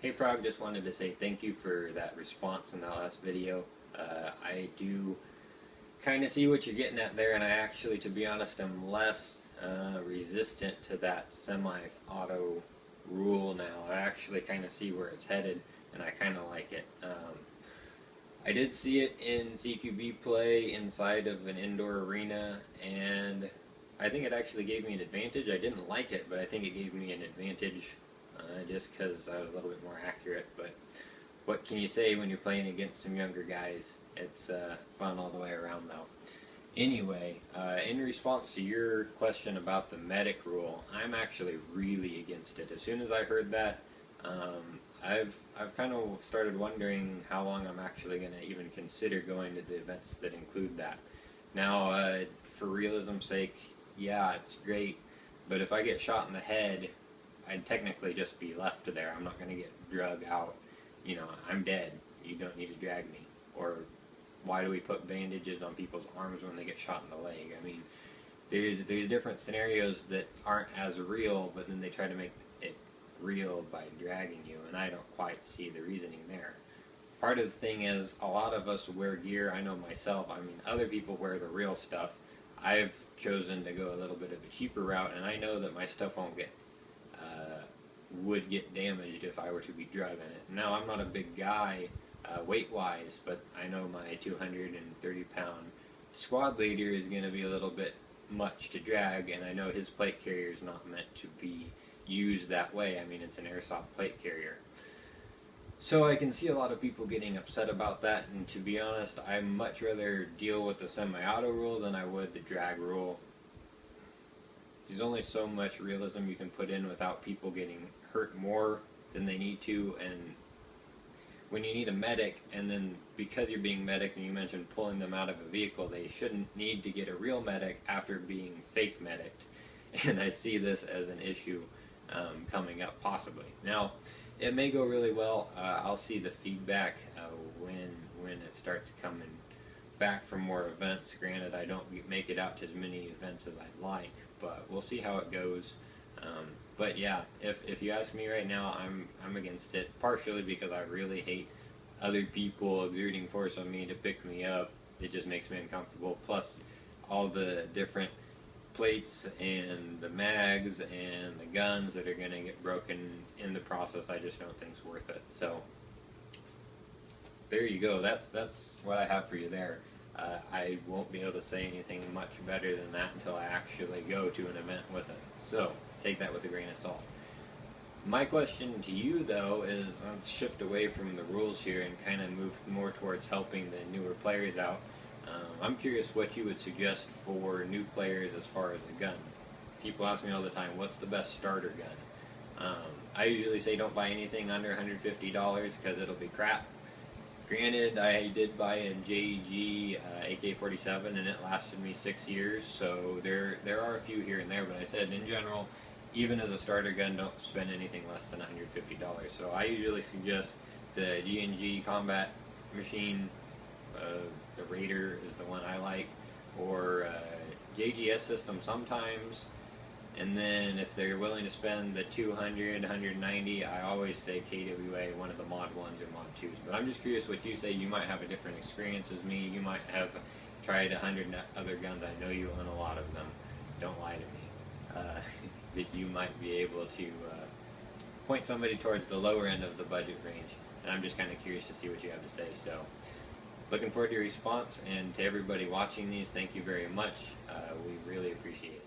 Hey Frog, just wanted to say thank you for that response in that last video. I do kind of see what you're getting at there, and I actually, to be honest, am less resistant to that semi-auto rule now. I actually kind of see where it's headed, and I kind of like it. I did see it in CQB play inside of an indoor arena, and I think it actually gave me an advantage. I didn't like it, but I think it gave me an advantage just because I was a little bit more accurate. But what can you say when you're playing against some younger guys? It's fun all the way around, though. Anyway, in response to your question about the medic rule, I'm actually really against it. As soon as I heard that, I've kind of started wondering how long I'm actually going to even consider going to the events that include that. Now, for realism's sake, yeah, it's great, but if I get shot in the head, I'd technically just be left there. I'm not going to get drug out. You know, I'm dead. You don't need to drag me. Or why do we put bandages on people's arms when they get shot in the leg? I mean, there's different scenarios that aren't as real, but then they try to make it real by dragging you, and I don't quite see the reasoning there. Part of the thing is, a lot of us wear gear. I know myself. I mean, other people wear the real stuff. I've chosen to go a little bit of a cheaper route, and I know that my stuff would get damaged if I were to be driving it. Now, I'm not a big guy weight-wise, but I know my 230-pound squad leader is going to be a little bit much to drag, and I know his plate carrier is not meant to be used that way. I mean, it's an Airsoft plate carrier. So I can see a lot of people getting upset about that, and to be honest, I'd much rather deal with the semi-auto rule than I would the drag rule. There's only so much realism you can put in without people getting hurt more than they need to, and when you need a medic, and then because you're being medic, and you mentioned pulling them out of a vehicle, they shouldn't need to get a real medic after being fake medicked. And I see this as an issue coming up possibly. Now, it may go really well. I'll see the feedback when it starts coming back from more events. Granted, I don't make it out to as many events as I'd like, but we'll see how it goes. But yeah, if you ask me right now, I'm against it, partially because I really hate other people exerting force on me to pick me up. It just makes me uncomfortable, plus all the different plates and the mags and the guns that are going to get broken in the process. I just don't think it's worth it. So there you go. That's what I have for you there. I won't be able to say anything much better than that until I actually go to an event with it. So take that with a grain of salt. My question to you, though, is let's shift away from the rules here and kind of move more towards helping the newer players out. I'm curious what you would suggest for new players as far as a gun. People ask me all the time, what's the best starter gun? I usually say don't buy anything under $150 because it'll be crap. Granted, I did buy a JG AK-47 and it lasted me 6 years, so there are a few here and there, but I said in general, even as a starter gun, don't spend anything less than $150. So I usually suggest the G&G combat machine, the Raider is the one I like, or JGS system sometimes. And then if they're willing to spend the $200, $190, I always say KWA, one of the Mod 1s or Mod 2s. But I'm just curious what you say. You might have a different experience as me. You might have tried 100 other guns. I know you own a lot of them. Don't lie to me. That you might be able to point somebody towards the lower end of the budget range. And I'm just kind of curious to see what you have to say. So looking forward to your response. And to everybody watching these, thank you very much. We really appreciate it.